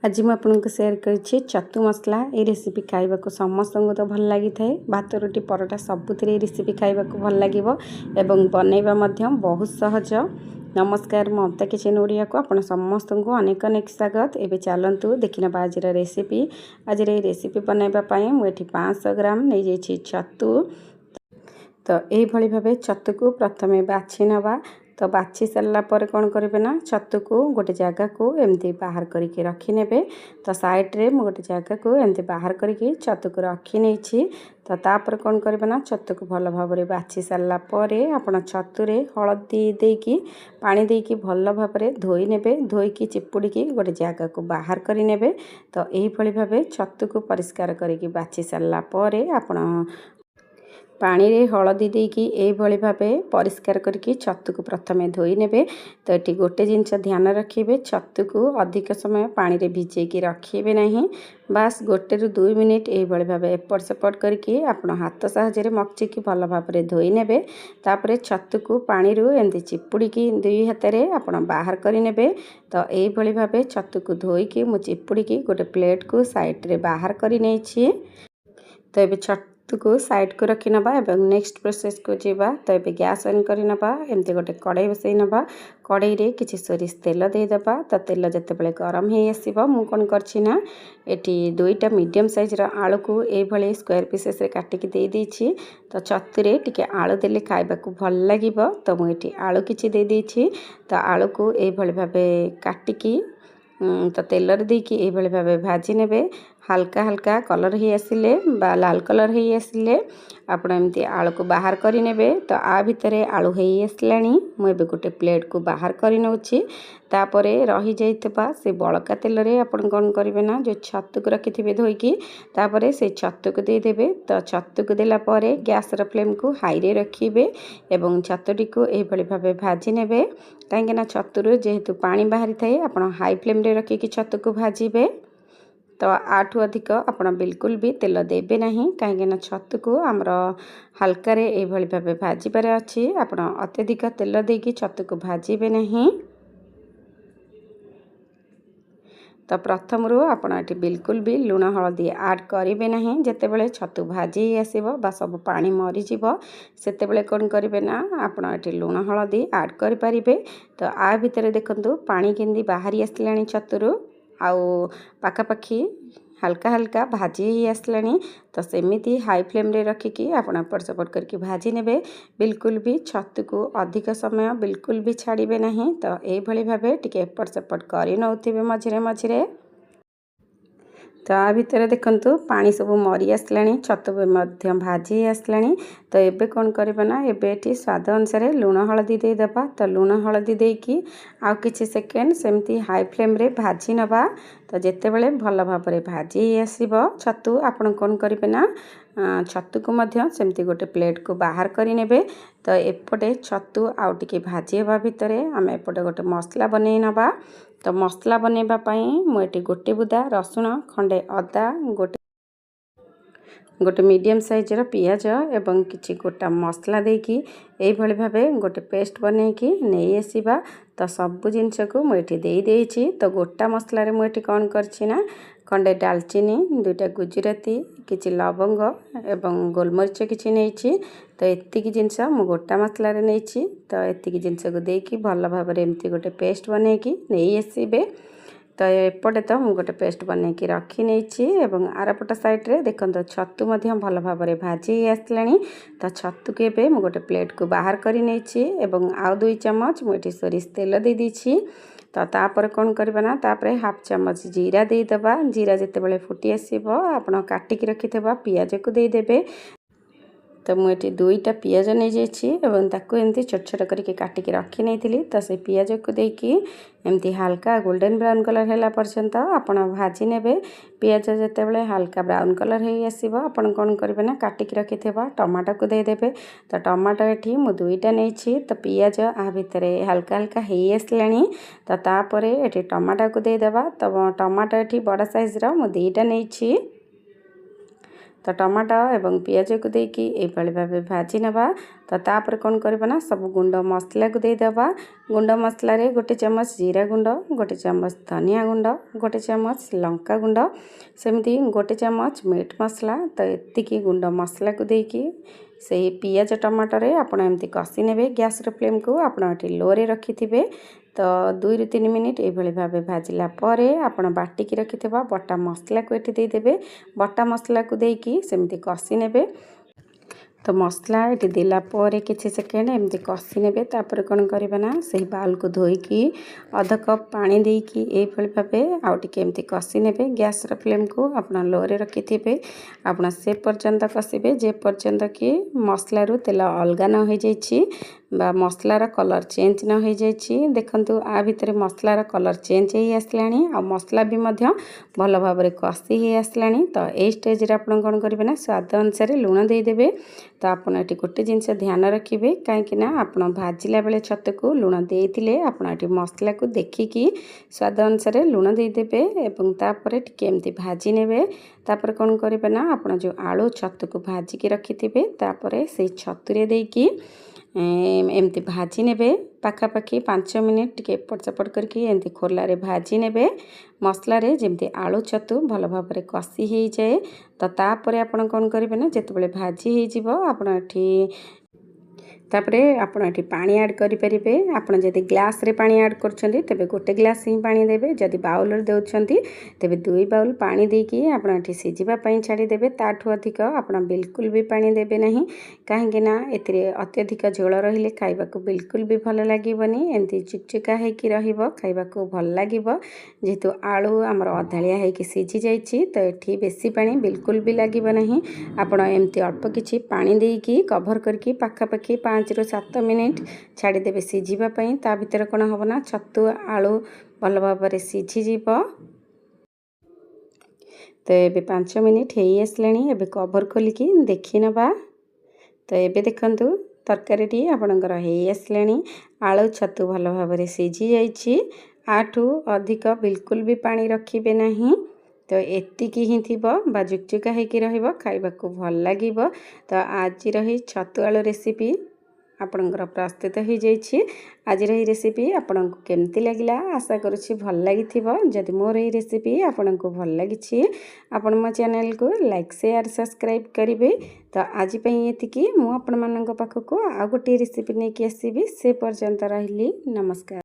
आज मैं आपको सेयार करिछि छतु मसला। ये रेसिपी खाइबा को समस्त को तो भल लगी थाए। भात रोटी परोटा सबुथिरे रेसिपी खाइबा को भल लागिबो एवं बनैबा मध्यम बहुत सहज। नमस्कार ममता किचन ओडिया को आपण समस्त को अनेक अनेक स्वागत। एबे चलंतु देखिना आज रेसिपी। आज रेसिपी बनैबा पई मु एठी 500 ग्राम नै जेछि छतु। तो यही भाव छतु को प्रथमे बाछि नवा। तो बाछि सारा पर कौन करेंगे ना छतु को गोटे जगह को एमती बाहर करके रखिने। तो साइड्रे मु गोटे जगह को एमती बाहर करके छतु को रखी नहीं। तो तापर कौन करेंगे ना छतु को भल भाव में बाछि सारा पर आपण छतुरे हलदी देकी पानी देकी भल भाव में धोई नेबे। धोईकी चिपुड़ी गोटे जगह को बाहर करें। तो यही भाव छतु को परिष्कार करके बाछि सारा पर आपण पानी रे हलदी देकी एई भली भाबे परिष्कार करके छतु को प्रथमे धोई नेबे। तो ये गोटे जिनस ध्यान रखिए छतु को अधिक समय पानी रे भिजेकी रखिए नहीं। बास गोटे रु 2 मिनिट एई भली भाबे एपट सेपट करके आपण हाथ साहाय्य मक्ची की भल भाव में धोई नेबे। तापरे छतु को पानी रू एमती चिपुड़ी की दुई हाथ रे आपण बाहर करि नेबे। तो एई भली भाबे छतु को धोईकी मु चिपुड़ी की गोटे प्लेट को साइड रे बाहर करि नेछि। तो ये छतु को साइड को रखी नबा एवं नेक्स्ट प्रोसेस को जीवा। तो ये गैस ऑन करी नबा। एमती गोटे कड़ाई बसई नबा। कड़ाई रे किछि सोरिष तेल दे दबा। तो तेल जतेबेले गरम हे आसीबो मु कोन करछि ना एटी दुईटा मीडियम साइज रा आलू को ए भली स्क्वायर पीसेस रे काटिकी दे देछि। तो छतु रे टिके आलू देले खाइबा को भल लागिबो। तो मु एटी आलू किछि दे देछि। तो आलू को ए भली भाबे काटिकी तो तेल देकी ए भली भाबे भाजी नेबे। हल्का हल्का कलर ही आसिले बा लाल कलर ही आसिले आपण एमती आलू को बाहर करि नेबे। तो आ भितरे आलू हे आसलानी मु एबे गोटे प्लेट को बाहर करि नउछि। तापरे रही जाइतबा से बळका तेल रे आपण कोन करिवे ना जो छतु को रखिथिबे धोईकी तापरे से छतु को दे देबे। तो छतु को देला परे गैस र फ्लेम को हाई रे रखिबे एवं छतुटी को ए भली भाबे भाजी नेबे। काहेकि ना छतुरु जेहेतु पानी बाहरी थाए आपण हाई फ्लेम रे रखिकी छतु को भाजीबे। तो आठू अधिक आपण बिल्कुल भी तेल देबे नहीं। कहीं छतु को आमर हल्का रे ए भली भाबे भाजीबार अच्छी। आपण अत्यधिक तेल देकी छतु को भाजीबे नहीं। तो प्रथम रू आपण एटी बिल्कुल भी लुण हलदी ऐड करेंगे नहीं। जितेबले छतु भाजी आसीबो बा सब पानी मरी जीवो सेतेबले कोन करिवे ना आपण एटी लुण हलदी ऐड करि परिबे। तो आ भितरे देखंतु पानी केंदी बाहरी आसलानी छतुरु आउ पाखापाखी हल्का हल्का भाजी ही आसलानी। तो सेमिति हाई फ्लेम रे रखिकी आपण एपट सेपट करके भाजी नेबे। बिल्कुल भी छतु को अधिक समय बिल्कुल भी छाड़िबे नहीं। तो एई भली भाबे टिके एपट सेपट करि नउथिबे मझिरे मझिरे। तो आ भितर देखंतु पानी सब मरी आसलानी छतु मध्यम भाजी आसलानी। तो एबे कौन करबा ना एबे एटी स्वाद अनुसार लुण हलदी दे दबा। तो लुण हलदी देकी आउ किछि सेकेंड सेमती हाई फ्लेम रे भाजी नबा। तो जेतेबेले भल भाव में भाजी आसीबो छतु आपण कौन करिवे ना छतु को मध्य सेमती गोटे प्लेट को बाहर करि नेबे। तो एपटे छतु आउ टिके भाजी हेबा भितरे आमे एपटे गोटे मसला बनै नबा। तो मसला बनैबा पई मु एटी गोटे बुदा रसुण खंडे अदा गोटे मीडियम साइज रो पियाज एवं किछि गोटा मसला देकी एई भली भाबे गोटे पेस्ट बनैकी नै आसीबा। तो सब जिनस को मु एटी देई देछि। तो गोटा मसला रे मु एटी कोन करछि ना खंडे दालचीनी दुईटा गुजराती किछि लवंग एवं गोलमरिच किछि नेछि। तो एतिकी जिनस मु गोटा मसला रे नेछि। तो एतिकी जिनस को देकी भल भाव रे एमती गोटे पेस्ट बनैकी नै आसीबे। तो एपटे तो मु गोटे पेस्ट बनैकी रखी नेछि एवं आरपट साइड रे देखंतो छतु मध्य भल भाव रे भाजी आसलानी। तो छतु के बे मु गोटे प्लेट को बाहर करि नेछि एवं आउ 2 चम्मच मु एठी सोरिष तेल दे दिछि। तो तापर कौन करबा ना तापरे हाफ चम्मच जीरा दे दबा। जीरा जेतेबेले फुटी आसीबो आपण काटिकी रखिथबा पियाज को दे देबे। तो मुझे 2टा पियाज नहीं जाइए एवं ताकू एमती छोट छोट करके काटिकी रखी नहीं। तो से पियाज को देकी एमती हल्का गोल्डन ब्राउन कलर है पर्यंत आपण भाजी नेबे। पियाज जेतेबेले हल्का ब्राउन कलर हो आसीबो आपण कौन करेंगे ना काटिकी रखिथबा टमाटो को दे देबे। तो टमाटो एठी मु 2टा नहीं। तो पियाज आ भितरे हल्का हल्का हो आसलानी। तो तापरे एठी टमाटो को दे देबा। तो टमाटो एठी बड़ साइज रो मु 2टा नहीं। तो टमाटो एवं पियाज को देकी एभली भाव भाजी नवा। तो तापर कौन करबा ना सब गुंड मसला को देदेबा। गुंड मसला रे गोटे चमच जीरा गुंड, गोटे चमच धनिया गुंड, गोटे चमच लंका गुंड, सेमती गोटे चमच मीट मसला। तो एतिकी गुंड मसला को देकी से पियाज टमाटो रे आपण एमती कषि नेबे। गैस रे फ्लेम को आपण एटी लो रे रखिथिबे। तो 2 ରୁ 3 मिनिट एभली भाव भाजिला परे आपण बाटिकी रखिथिबा बटा मसला को एटी देदेबे। बटा मसला को देकी सेमती कषि नेबे। तो मसला ये देला पर किसी सेकेंड एमती कषि नेबे। तापर कौन करबा ना सही बाउल को धोईकी अध कप पानी देकी एभली भाबे आउ टिके एमती कषि नेबे। गैस रे फ्लेम को आपण लो रे रखिथिबे। आपण से पर्यंत कषिबे जे पर्यंत कि मसला रु तेल अलगा न हो जाइछि बा मसलार कलर चेंज न हो जाइछि। देखंतु आ भितर मसलार कलर चेंज हो आसलानी आ मसला भी मध्य भल भाव में कषि हो आसलानी। तो ए स्टेज रे आपण कोन करिवे ना स्वाद अनुसार लूण दे देबे। तो आपण एटी गोटे जिनस ध्यान रखिबे काहेकि ना आपण भाजिला बेले छतु को लूण देइथिले आपण एटी मसला को देखिकी स्वाद अनुसार लूण दे देबे एवं तापर टिके एमती भाजी नेबे। तापर कोन करिवे ना आपण जो आलू छतु को भाजिकी रखिथिबे तापर से छतु रे देकी एमती भाजी नेबे। पाखापाखि 5 मिनिट टिके एपट सेपट करके एमती खोला रे भाजी नेबे मसला रे जेमती आलू छतु भल भाव में कषि हो जाए। तो तापर आपण कोन करिवे ना जेतेबेले भाजी हो जिवो आपण एठी तापरे आपण एठी पानी ऐड करि परिबे। आपण जदि ग्लास रे पानी ऐड करछंती तबे गोटे ग्लास ही पानी देबे। जदि बाउल रे देउछंती तबे 2 बाउल पानी देकी आपण एठी सिजिबा पई छाडी देबे। ताठु अधिक आपण बिल्कुल भी पानी देबे नहीं काहेकि ना एथिरे अत्यधिक झोल रहिले खाइबा को बिल्कुल भी भल लागिबनी। एमती चिकचिका हे कि रहिबो खाइबा को भल लागिबो। जेतु आलू हमर अधालिया हे कि सिजी जाईछि तो एठी बेसी पानी बिल्कुल भी लागिबो नहीं। आपण एमती अल्प किछि पानी देकी कवर करके पाखापाखि 5 ରୁ 7 मिनिट छाड़ी देबे सिझिबा पई। ता भीतर कोन होबो ना छतु आलू भल भाव में सिझी जीवो। तो एबे 5 मिनिट हेई आसलानी एबे कवर खोलिकी देखि नबा। तो एबे देखंतु तरकारीटी आपणकर हेई आसलानी आलू छतु भल भाव में सिझी जाइछि। आठू अधिक बिल्कुल भी पानी रखिबे नहीं। तो एतिकी ही थिबो बा जुकजुका हेकी रहिबो खाइबा को भल लागिबो। तो आज रही छतु आलू रेसिपी आपणकर प्रस्तुत हो जाइछि। आज रही रेसिपी आपनको केमती लागिला आशा करूछि भल लागिथिबो। जदि मोर ए रेसिपी आपनको भल लागिछि आपण मो चैनल को लाइक शेयर सब्सक्राइब करिवे। तो आज पई एतिकी मु आपण मानक पाखको आ गोटे रेसिपी नेकी आसीबी। से पर्यंत रहिली नमस्कार।